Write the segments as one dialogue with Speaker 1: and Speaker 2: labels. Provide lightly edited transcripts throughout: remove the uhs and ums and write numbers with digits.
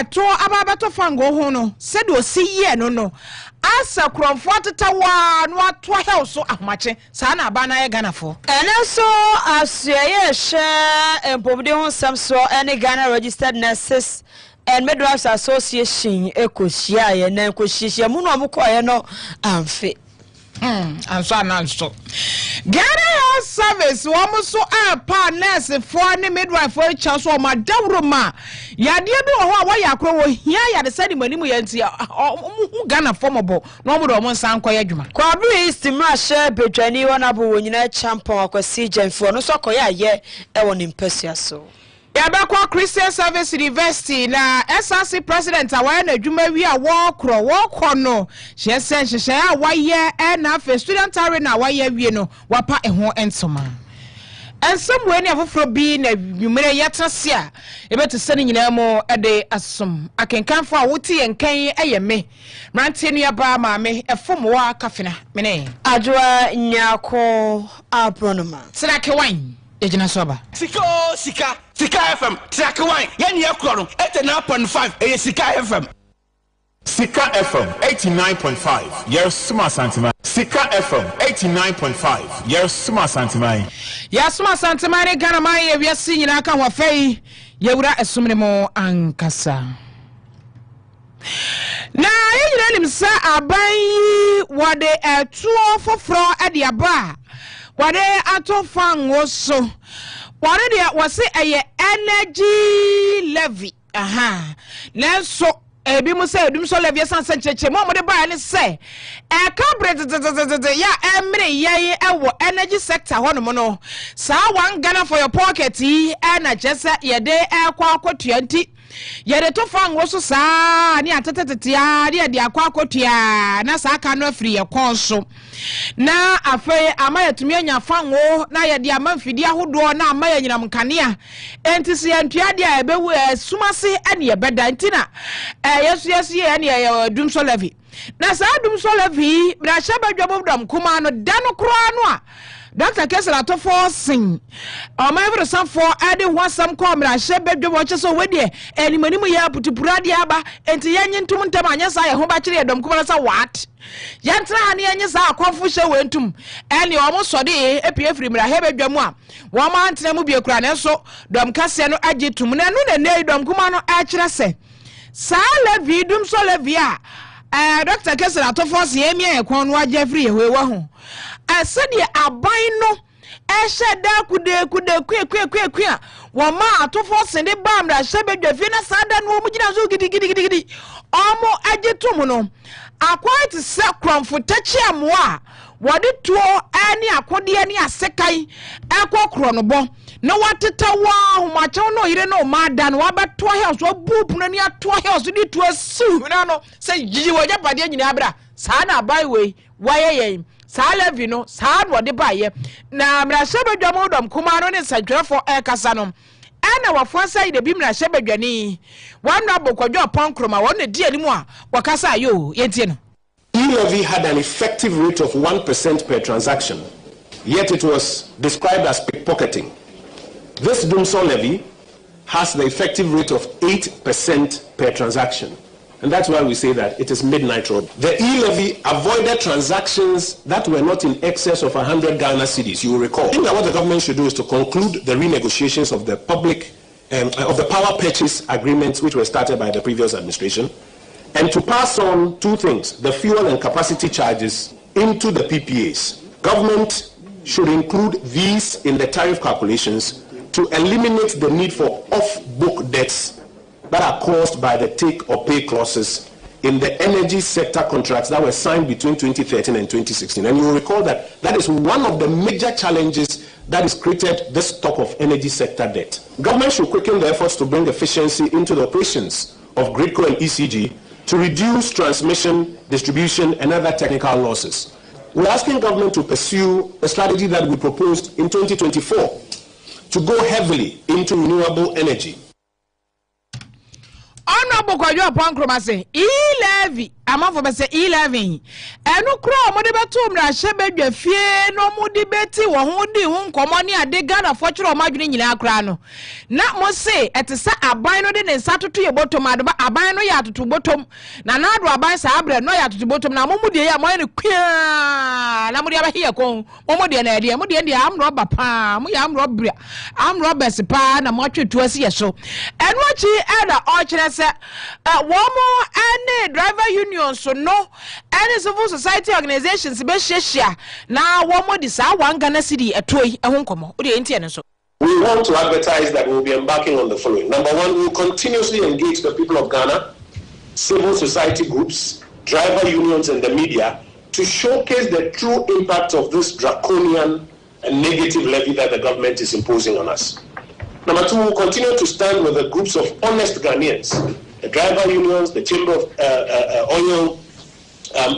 Speaker 1: to ababato fango ho no said o si ye no asa kromfo tetawa no ato hel so ahomache saa na aba na ye Ghana fo
Speaker 2: ene so asye she empobde ho sam so any Ghana registered nurses and midwives association ekohia ye na ekohihia mu no amokoye no amfe
Speaker 1: anso Ghana Health Service womo so pa nurse for ne midwife for chance o ma dawroma yade bi wo ho a wa yakro wo hia yade sadi manimu ye ntia Ghana formobo no mo do mo nsan koye adwuma
Speaker 2: kwabri istimra she betwani wona bo wonyina champion akwasi jamfo no so koye aye e woni mpasua so
Speaker 1: Yabakwa Christian Service University na SRC president awaye na adwuma wi a wo no hye awaye na fe student are na awaye wi no wapa eho ensoma ensom ne afoforo bi na nwumere yetrase a ebeto sene nyina mo ede asom akenkanfo a wote yenkan eyeme mrante no yaba maame efomwa kafena mene
Speaker 3: adwa nyako apronoma
Speaker 1: sirake wan ejina soba
Speaker 4: Sikka FM track one yen ye kro 89.5 e Sikka FM
Speaker 5: Sikka FM 89.5 yes suma santima Sikka FM 89.5 yes suma santima
Speaker 1: yes suma santima ne Ghana man ye wiase nyina ka hwafai ye wura esumne mo ankasa na yeyina limsa aban yi wode etuo foforo ade aba wade atofa ngoso wade de wase eye energy levy nenso ebi mu se edum so levy sanse cheche mo de ba ne se e ka brete ya emre ye ewo energy sector hono mo no sa wan Ghana for your pocket yi na jesa ye de ekwa akotua nti yede to fango so saa ni atetetete ya de akwa akotua na saa ka no afiri ye konso na afei ama yatumi anya fango na yede amamfidi ahodo na ama yanyinam kanea entisi antua de a ebewu sumase ane yebeda ntina yesu ye ane dum so levy na saa dum so levy bra shaba dwabodam kuma no dano kro no a Dr. Kase3 6Pm my ever some for adding one some comrade shebe dwobo so we de animanimu ya putupura de aba enti yanyin tum ntam anya sa ye ho ba kire dom kuma sa what yantra ane anya sa akwafo hye wentum ene omo sode epie firi mra hebe dwamu a wo ma antena mu bie kura ne so dom kase no age tum na nu ne dom kuma no a kire se sa levy dum so levy a Dr. Kase3 6Pm emi ekon no age firi ye we ho asedi aban no eheda kude wo ma atofo sende bamra shebedwa fi na sada no mu gina so gidi omo agetum no akwait se kronfo tachia mo a wode tuo ani akode ani asekai ekokro no bo na watetawa homache no yire no maada no wabeto health wo bupu no ni ato health di to asu na no se jiji wo japade nyina abra saa na abai we waye saa levy no saa no de baye na mra shebedwa dom kuma no ne sadwefo kasa no ana wafuasa ide bi mra shebedwani wanna bokwadwo ponkroma won di animu a wakasa ayo yentie no
Speaker 6: E-levy had an effective rate of 1% per transaction, yet it was described as pickpocketing. This Dumsor levy has the effective rate of 8% per transaction. And that's why we say that it is midnight road. The e-levy avoided transactions that were not in excess of 100 Ghana cedis, you will recall. I think that what the government should do is to conclude the renegotiations of the of the power purchase agreements which were started by the previous administration, and to pass on two things, the fuel and capacity charges into the PPAs. Government should include these in the tariff calculations to eliminate the need for off-book debts that are caused by the take or pay clauses in the energy sector contracts that were signed between 2013 and 2016. And you will recall that that is one of the major challenges that has created this stock of energy sector debt. Government should quicken the efforts to bring efficiency into the operations of GRIDCO and ECG to reduce transmission, distribution, and other technical losses. We're asking government to pursue a strategy that we proposed in 2024 to go heavily into renewable energy.
Speaker 1: Honorable Kwajo upon Cromase, E-Levy, among for say E-Levy, and no crow, Modibatum, Shebe, fear, no moody betty, or hoody, whom Commoni, a de gun of fortune or margin in Acrano. Not must say, at the sa a bino and Saturday to bottom, a bino yard to bottom, Nanado buy Sabra, no yard to bottom, Namudi, I'm going to queer, Namudia here, Momodi and Eddie, Modi and the arm robber palm, I'm robbery, I'm robbers, pan, and watch it to a so. And what she had a orchard. One more any driver union so no any civil society organizations be share now one more this one Ghana city a toy a home come so
Speaker 6: we want to advertise that we will be embarking on the following. Number one, we will continuously engage the people of Ghana, civil society groups, driver unions and the media to showcase the true impact of this draconian and negative levy that the government is imposing on us. Number two, we'll continue to stand with the groups of honest Ghanaians, the driver unions, the chamber of oil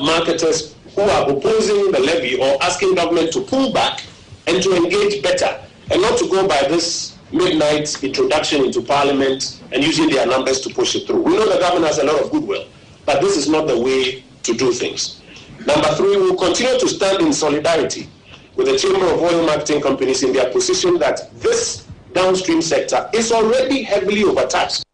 Speaker 6: marketers who are opposing the levy or asking government to pull back and to engage better and not to go by this midnight introduction into parliament and using their numbers to push it through. We know the government has a lot of goodwill, but this is not the way to do things. Number three, we'll continue to stand in solidarity with the chamber of oil marketing companies in their position that this downstream sector is already heavily overtaxed.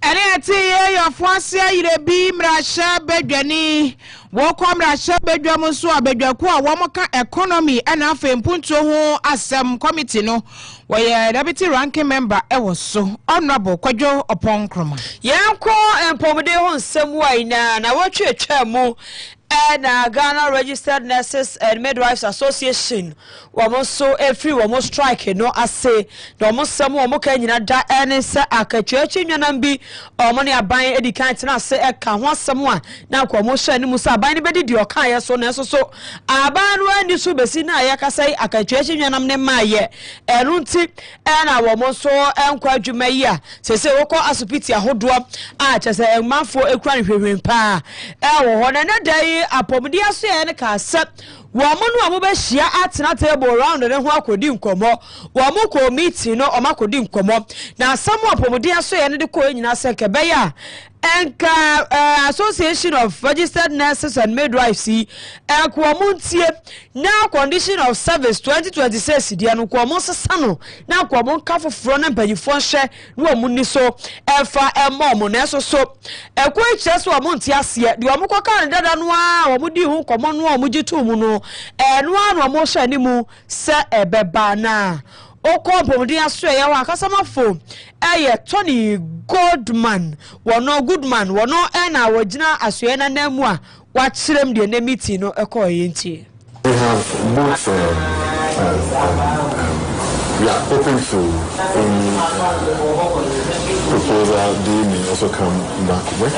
Speaker 1: And I tell you, your first year, you be Rasha Bedwani, welcome Rasha Bedwamuso, Bedwakua, Wamaka economy, and half in Punto as some committee, no, where deputy ranking member, was so honorable, Kwajo upon Croma.
Speaker 2: Yanko and Pomodeo, some way now, I watch your chairmo. And Ghana Registered Nurses and Midwives Association were so every one strike no I say no more some more can da any say a church in Yanambi or money are buying any kind and say I can want someone now commotion musa buy anybody do your kaya so so a ban when you should be seen I can say a church in Yanam my year and runti and I was so and quite you may year say woko asupiti a hodwa I just say a man for a crying pa one another day apomedia so ene ka set wo mo no be hia atena table round ne ho akodi nkomo wo mo ko meeting no o makodi nkomo na asamo apomedia so ene de ko nyina se kebe ya Enka Association of Registered Nurses and Midwives Ekwomuntie now condition of service 2026 dia no kwomo sesano na kwomo kafoforo na mpanyifo hye no omuni so efa emo na so ekwo icheso omuntie ase de omukọ kan dada no a omudi hu kwomo no omugitu mu no eno anu omo hye ni mu se ebeba na Okompo aso ya wa kasamafo eye Tony Goodman wono Goodman wono na wagina aso na namu a wa kirem de na meeting no ekoye nti.
Speaker 7: We have both we are open to any proposal they may also come back with.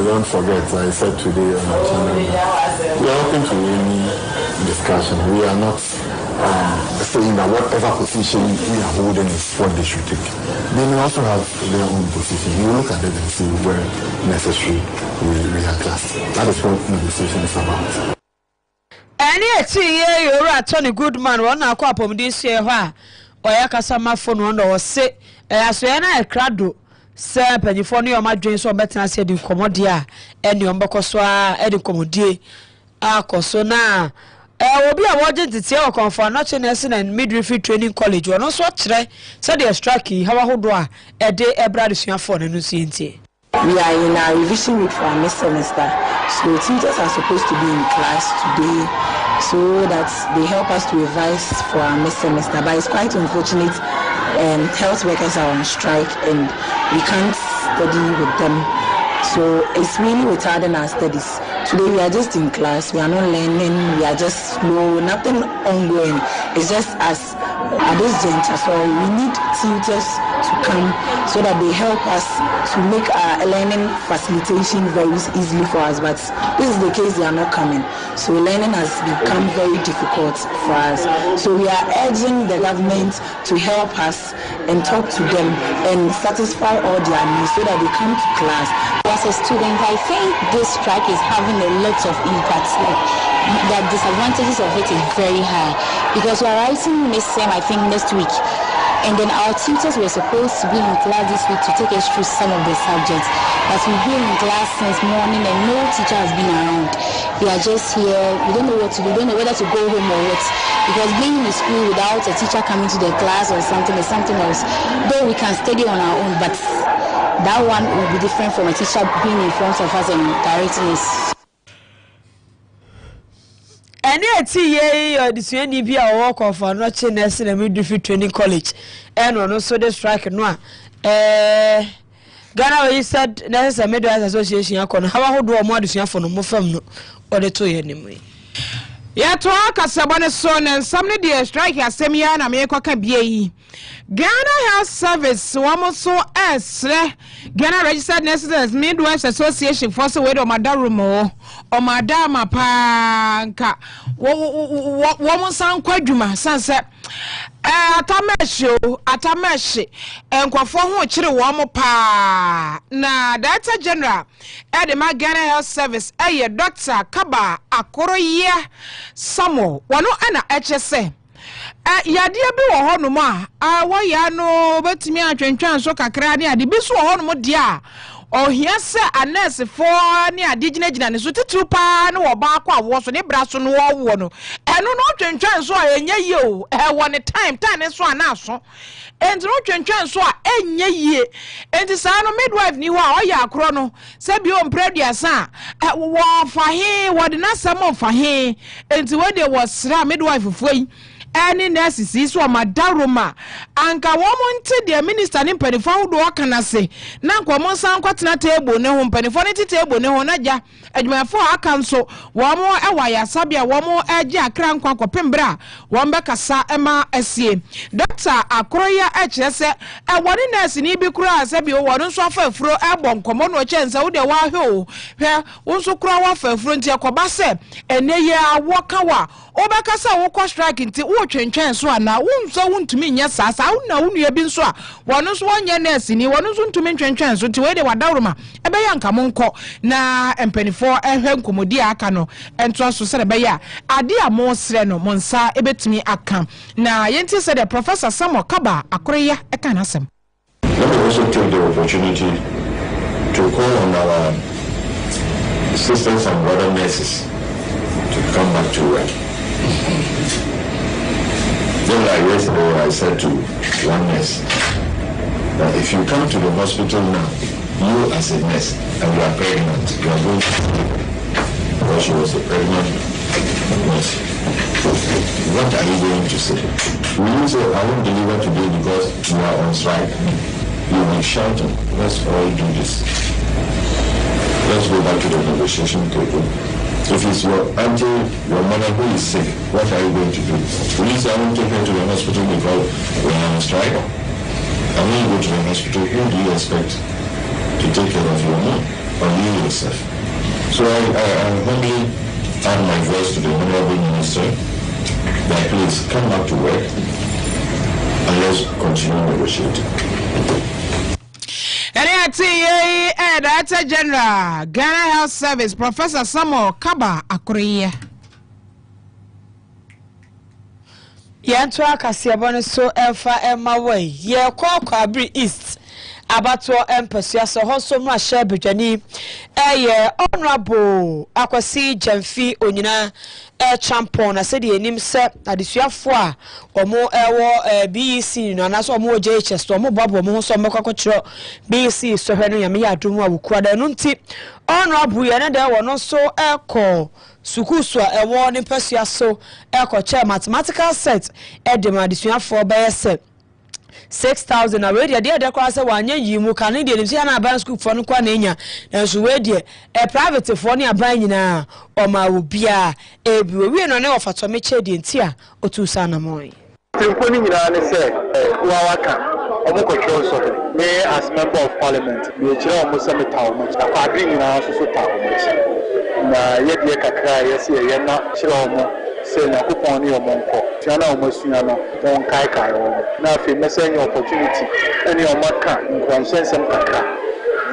Speaker 7: Don't forget, I said today on our channel, we are open to any discussion. We are not saying that whatever position we are holding is what they should take. They may also have their own position. We will look at it and see where necessary we are classed. That is what negotiation is about.
Speaker 2: Any thing you Tony Goodman one na kwa pomdi se ho a oya kasama phone no se aso na e krado se panifo no omadwen so betena se di komode a ene ombekọso a edi komodie akoso na obi a woje tete o confirm not nursing and midwifery training college one so kire se the strike hawa hodo a ede ebrade suafo no si ntie.
Speaker 8: We are in our revision week for our next semester, so teachers are supposed to be in class today so that they help us to revise for our next semester, but it's quite unfortunate. Health workers are on strike and we can't study with them, so it's really retarding our studies. Today we are just in class, we are not learning, we are just slow, nothing ongoing. It's just us at this juncture, so we need tutors to come so that they help us to make our learning facilitation very easily for us, but this is the case, they are not coming, so learning has become very difficult for us. So we are urging the government to help us and talk to them and satisfy all their needs so that they come to class.
Speaker 9: As a student, I think this strike is having a lot of impact. The disadvantages of it is very high because we are writing midterm, I think next week. And then our tutors were supposed to be in class this week to take us through some of the subjects. But we've been in class since morning and no teacher has been around. We are just here. We don't know what to do. We don't know whether to go home or what. Because being in the school without a teacher coming to the class or something is something else. Though we can study on our own, but that one will be different from a teacher being in front of us and directing us.
Speaker 2: And yet, this year, be a walk of a notch in a midwifery training college. And also the strike. No, Ghana, you said there's a midwife association. How do I want to for no more from or the 2 anyway?
Speaker 1: Yeah, to our Casabana son and some day strike has Semian America BAE. Ghana Health Service, one so as Ghana Registered Nurses Midwives Association for the way of Madarumo or Madama Panka. Woman sound quadruma, sunset. Atameshi, and Quafongo Chile Wamo Pa. Na Data General, Edema Ghana Health Service, Dr. Kaba, Akoroye, Samo, Wano Anna HSA. Yadia be wo hono ma wa ya no betimi atwentwan so kakra ne ade bi so hono mo dia ohia se anese fo ne ade ginagina ne so titu pa ne wo ba kwa wo so ne bra so no wo no eno no twentwan so a enya ye o wo ne time ne so ana so enti no twentwan so a enya ye enti sa no midwife ni ho a o ya akro no se bi o mpraduasa wo fa he wo de na sam fa he enti we de wo sra midwife fuyi any nurses is wa madaroma anka womonte de minister ni mpanifo do aka se na nkomo san kwatena table ne ho mpanifo ne table ne ho na ja adwumafo aka nso womo ewa ya sabia womo agi akra nkwa kopembra wombe kasa ema asie Dr. Akoroya echese ewone nurse ni bi kura sabia wono nso afa afuro ebo nkomo no chense wo de wa hwe hwe nso kura wa afa afuro nti akoba se eneye awoka wa obekasa wo kwa strike nti wo twentwen so ana wonso wontumi nya sasa wona wonu bi nso a wono so wonye nurse ni wono so ntumi twentwen so ti we de wadawroma ebe ya nka monko na empanifo ehwe nkomodi aka no ento so sere be ya ade a mo sre no monsa ebetumi aka na yenti se the Professor Samuel Kaba Akoroya eka na asem.
Speaker 7: Let me also take the opportunity to call on our sisters and brother nurses to come back to work. Then like yesterday I said to one nurse that if you come to the hospital now, you as a nurse and you are pregnant, you are going to because she was a pregnant nurse. What are you going to say? Will you say, I won't deliver today because you are on strike? You will be shouting, let's all do this. Let's go back to the negotiation table. If it's your auntie, your mother who is sick, what are you going to do? Will you say, I won't take her to the hospital because we are on strike? And when you go to the hospital, who do you expect to take care of your mom or you yourself? So I humbly add my voice to the Honorable Minister that please come back to work and let's continue negotiating.
Speaker 1: Director General Ghana Health Service Professor Samuel Kaba Akoroya.
Speaker 2: Yanto akasiabone so emfa ema way ye kwa Abri East abato empesua so hoso mu ahye bedwani honorable akwasi Jamfi onyina champion na said enim se adesuafo a omo ewo BEC no na so omo JHS to omo babo omo so mekwakochiro BEC so hwe no yame ya adomu awukuada no nti honorable ye na da wono so eko sukusu a ewo ne pesua so eko che mathematical set edem adesuafo be se 6,000 already there dey cross wanya yimu kan dey nim say na ban school for no kwa na nya enso we dey private for ne aban nyina o ma wo bia ebi we no ne ofato me che dey ntia otu sa na moy
Speaker 10: tempo ni nyina ne say wa waka omo control so me as member of parliament me kire omo se metawo mo cha kwa adwin nyina so tawo mo na ye dey kakra ye se ye na kire omo say na kupon ni omonko tiana omosua no won kai wo na afi message opportunity any omaka nkwonsensem kakra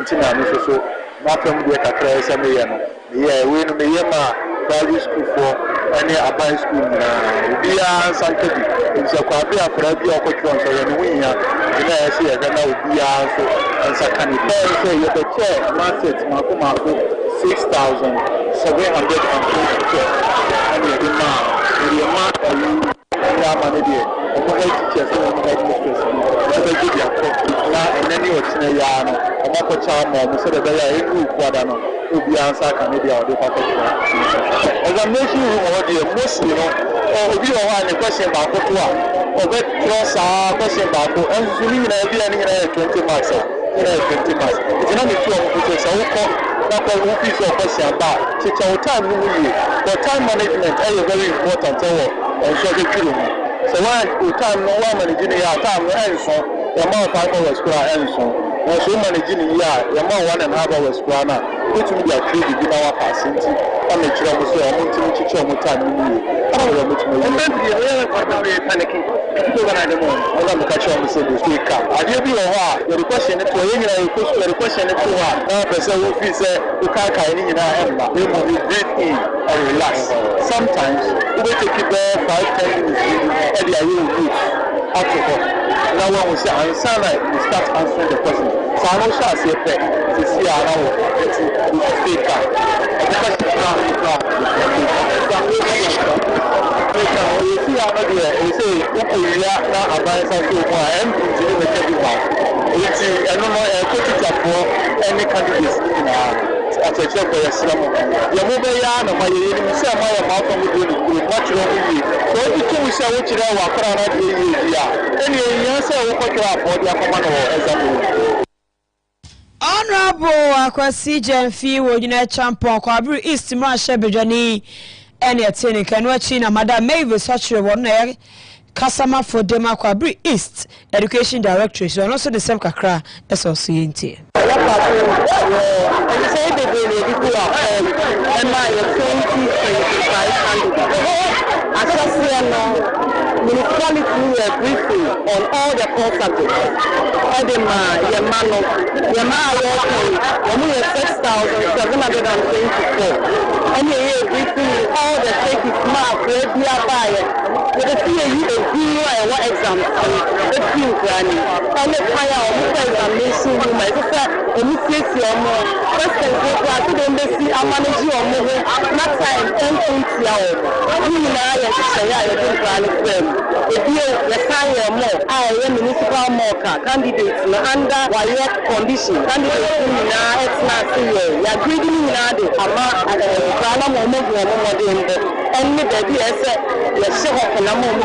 Speaker 10: ntina no so na fam de kakra ese me ye no ye we no me ye ma value school for any aban school na bia sankedi It's a quabia for every opportunity and we are in a see a and second say you the chair market Makumako 6,722 and you demand the amount of you teachers and administrators give you and then you are a yarn or Mako Charm or Mr. Bella Quadano will be answered Canada or the examination room mostly or if you want a question about or bet cross our question about and you need 20 marks. 20 months. It's not the two of which are what piece of question about. Take our time, but time management is very important. And so the true. So when time no one managing time ends on the amount of 5 hours ends on. And so managing the amount 1.5 hours now. Which will be a 3 degree hour passing. I'm a child, so I'm going to teach you more time. I will meet you. And then the panicking. I'm catch on the speaker. I did be the question to the question to now person who feels you can't carry in our we will breathe in and relax. Sometimes we take it there 5-10 minutes and they are really after now when we say answer like we start answering the question. So I know shall say to see how the speaker. The question you see how you say we are now advanced so far and continue with everyone. It's I don't know a teacher for any candidates in at a job for Islam. Your mobile yarn my say my mouth on the much wrong. So the two we say which are walk around the any answer what you are for the command example.
Speaker 2: Honorable Akwasi Jenfi wo nyina champion Kwabri East Marshal Bejani ene atene kanwachi na Madam Mavis Sachre won na Kasama for Dema Kwabri East Education Directorate so also the same kakra eso so yenti
Speaker 8: say the people are municipality were briefing on all the core subjects. Yama 6,724. And you briefing all the states mark where we are buying. With the CAU and what exams the few granny. And the fire of examination room, I said, a mistake or more. First and foremost, I don't see a manager or more. Not time 10 hours. You know, I say, I don't plan them. If you retire more, I am municipal mocker candidates under wire condition. Candidates in it's not serious. You are greeting now the Ama moment and the baby as a show of an amount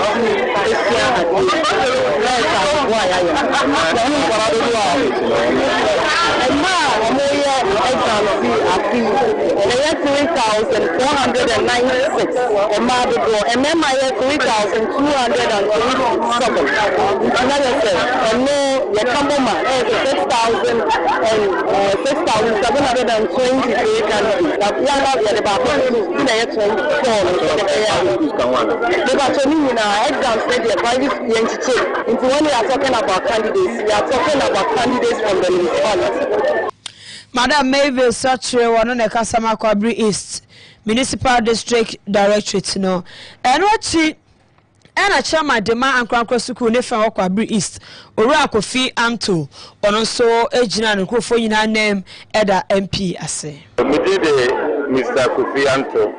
Speaker 8: into when we are talking about candidates, we are talking about candidates from the municipality.
Speaker 2: Madam Mavis Sachre won na Kasama Kwabri East Municipal District Directorate no. And what she and a chairman dema ankranko suku ne fa Kwabri East Ora Kofi Amto ono so ejina nkofo nyina name eda MP ase.
Speaker 10: Me dey Mr. Kofi Amto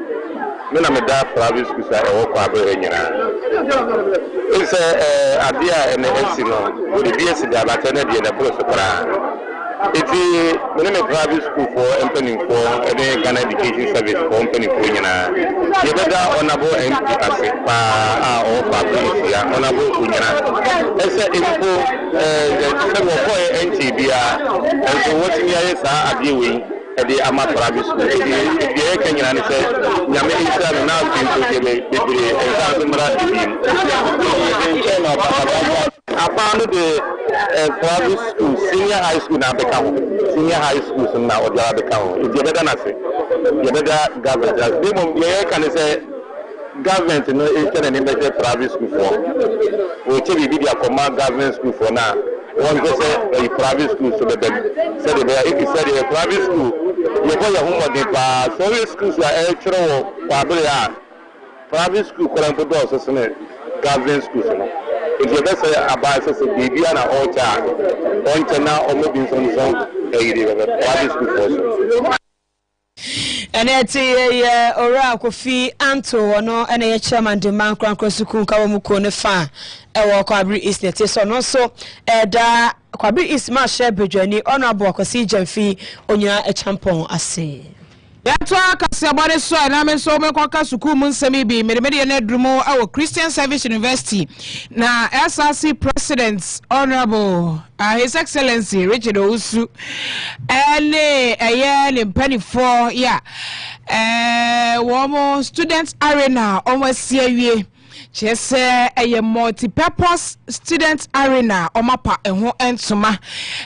Speaker 10: me na me da private school sa e wo Kwabri nyina. It's a idea and a no the BS da ba tane dey na bro so kra. It's a private school for employing for any Ghana education service for employing for you better honorable MP as or public honorable Kunyana. As a info the NTBR and so what in years are viewing at the Ama private school. If you can say Yami is now I found the private school, senior high school now become senior high schools now or the other become. If you better not say, you better government. They can say government no is an emergency private school for. We tell you the command government school for now. One go say a private school so that said if you said a private school, you call your homework the so schools are actual private school for them to do so. governing schools no if you best say about say baby and all time on na omo bin so private school also.
Speaker 2: And it's a Oracle fee Anto no and a chairman demand Crankle Sukun Kawamukone fan a Kwabri is net so no so da Kwabri is my share journey honorable Kase3 fee on your a champon I say.
Speaker 1: Yatwa Kase abare so na me so me kwaka suku mu nsemi bi me na drumo awo Christian Service University na SRC President Honorable His Excellency Richard Owusu ele ne penny for ya womo student arena omo siewie chese multi-purpose student arena omapa eho entuma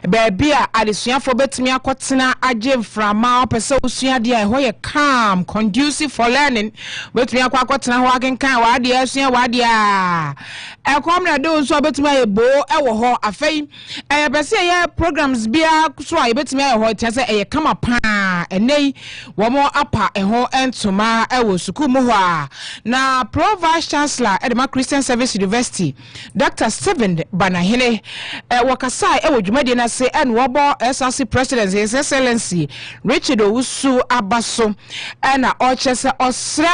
Speaker 1: baby a adesuafo betimi akotena agye frama pese usua de eho ye calm conducive for learning betimi akotena ho akenkan wa de asua wa de a ekomna do so betimi ayebo ewo ho afei pese ye programs bia so a betimi ayho chese kama pa enei womo apa eho entuma ewo suku mu ho a na pro vice chancellor Edema Christian Service University Dr. Stephen Banahene wakasai dwumade na se en wobo SRC President His Excellency Richard Owusu abaso na ochese osre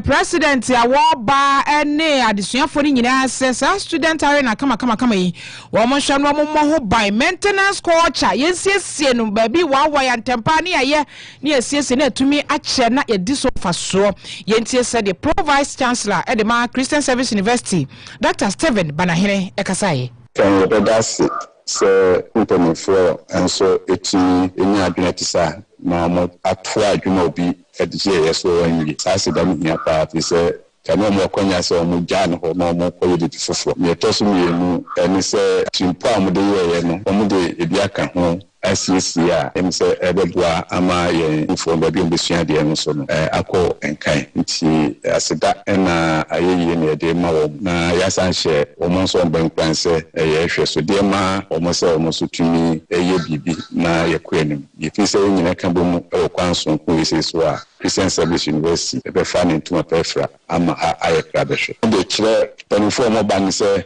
Speaker 1: president ya woba ene adesuafo ni nyina se student arena kama yi wo mo hwa no mo ho by maintenance culture yensiesie no baabi wa ya ntempa ne aye ne yesiesie na atumi ache na yediso faso yentie se the pro vice chancellor Edema Christian Service University Dr. Stephen Banahene Ekasai
Speaker 11: can you that's so company for and so eti enya adwene tisa na mo atwa adwene obi edje yeso anyi sase dam hia pa fi se kanu mo kwanya se mo gya no mo mo koye de fofo me toso mienu eni se timpo amode ye no mo de ebi aka ho asiesia emse ebedwa ama ye info baby mbesua de enso no akọ enkan nti aseda na ayeye ne de ma wo na yasanhye omonso mbankwanse ye hwe so de ma omonso omonso tumi eye bibi na ye kwanim ye fi se nyina kan bomu kwanso ko yesi so a Christian Service University ebe fa ne ntuma pefra ama aye krabehwe de kire penifo mo ban se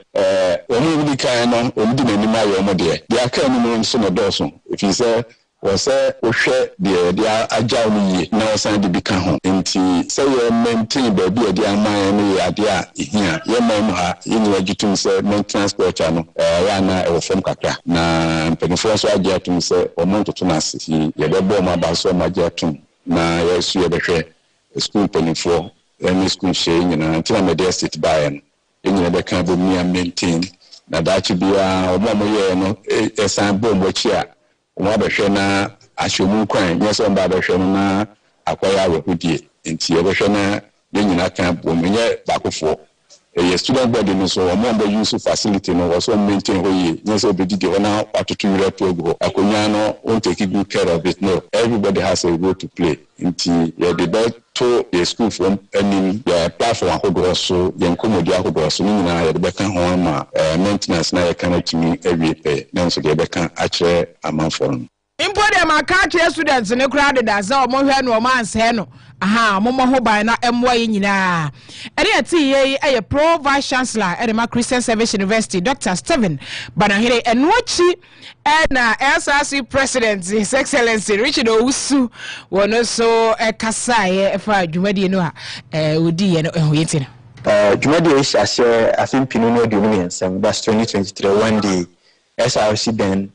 Speaker 11: omu bi kan no omu di nanim aye omu de ya kan no nso no doso if you say was ohwe de agya oni na osan de bi kan ho nti say you maintain baby de aman no ya de a ehia ye mam ha yin wagitum say maintenance culture no ya na e form kakra na penifo so agya tum say omonto to na si ye be bo ma ba so ma agya tum na yesu ye behwe school penifo any school shey nyina ntina media state buy nyina be kan bo mi maintain na dachi bia omo ye no esan bo mbochi a omo behwe na ahwomu kwan yeso mba behwe na akwaya wehudie nti ye behwe na nyina kan bo menye bakofo a student body no so omo use facility no was maintain hoye yeso be didi ona atutu repo akonya no won't take good care of it no everybody has a role to play nti ye be to the school from any platform ahodo so ye nkomodi ahodo so nyina ye be kan ho ma maintenance na ye kan timi every pay na so ye be kan akire amanfo no
Speaker 1: impode maka akire students ne kura de da za omo hwe no omo anse no aha momo ho ban na emwa yi nyina ere ati ye eye pro vice chancellor Edema Christian Service University Dr. Stephen Banahire enwochi na SRC President His Excellency Richard Owusu wono so Kasai fa adwumadi no a odi ye no ehoyenti no
Speaker 12: adwumadi e hyase afimpinu no nsem that's 2023 one day SRC ben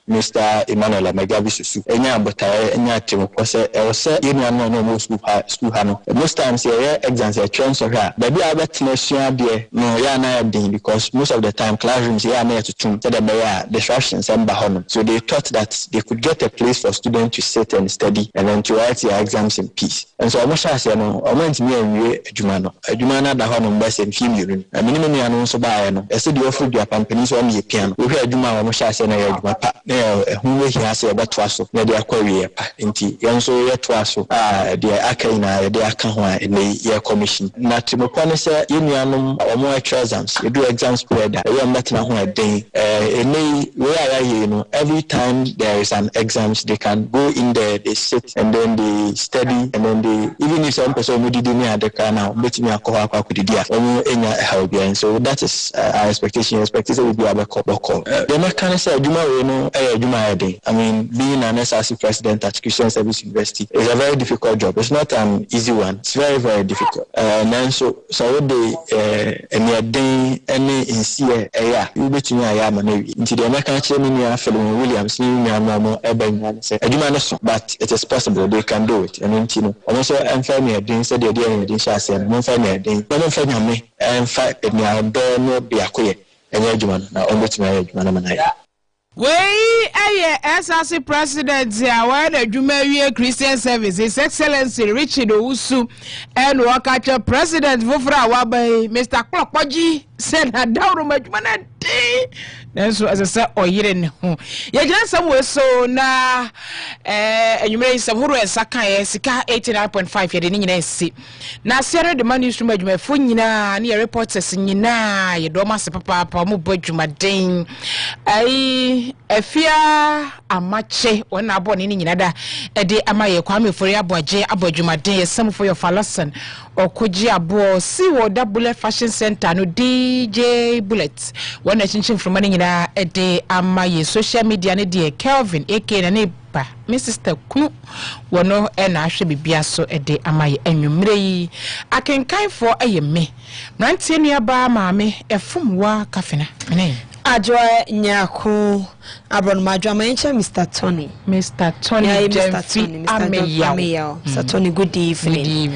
Speaker 12: Mr. Emmanuel Magabi Susu. Enya abotare enya tempo se ewose yenu no school ha no. Most times here exams are trends so here. Baby abetna sua de no ya na din because most of the time classrooms here na to tum so the distractions and bahono. So they thought that they could get a place for students to sit and study and then to write their exams in peace. And so almost as no almost me anwie adwuma no. Adwuma na da hono mbese mfim yuru. Minimum ya no so ba ya no. Ese de offer dia pampani so am ye piano. We hwe adwuma almost as na ya adwuma pa. who we has a better so na dia kwawe pa nti yenso ye to aso dia aka ina dia aka ho a ne ye commission na timopa ne se yenuanom omo exams you do exams period we am not na ho den we are here, every time there is an exams they can go in there, they sit and then they study and then they even if some person who didn't have the car now bet me akwa help you. And so that is our expectation will be able to call. The mechanic said I mean, being an SRC president at Christian Service University is a very difficult job. It's not an easy one. It's very, very difficult. And then so what they any in see you bet me I am into the American Fellow Williams but it is possible they can do it. And you know also I'm family doing said the idea in the shas and one family doing one family me and fact me I don't know be akoye enye adwuma na ombetimi adwuma na manaya.
Speaker 1: Wey SRC president where the Jumewie Christian Service, His Excellency Richard Owusu, and Wakacha President Vufra Wabai, Mr. Klokwaji, said that down my day. Then so as I said, oh, you didn't know. You just somewhere so na you may some who is Sikka 89.5 you didn't see. Now, Sarah the man used to make my funina near reporters in Yina, you don't must papa, Mubojuma Dane. Efia amache when I born in another a day amaye kwame for ya boje abojuma day some for your falasan or koji abo see what that bullet fashion center no DJ Bullet when a chin from money in a day amaye social media ne dear Kelvin AK na neighbor Mr. Kunu wono and I should be biaso a day amaye and you may I can kind for a me Nancy near bar mammy a fum wa kafina
Speaker 2: Adwa nyako abron madwa mencha Mr. Tony
Speaker 1: Mr. Tony
Speaker 2: Mr. Tony good evening.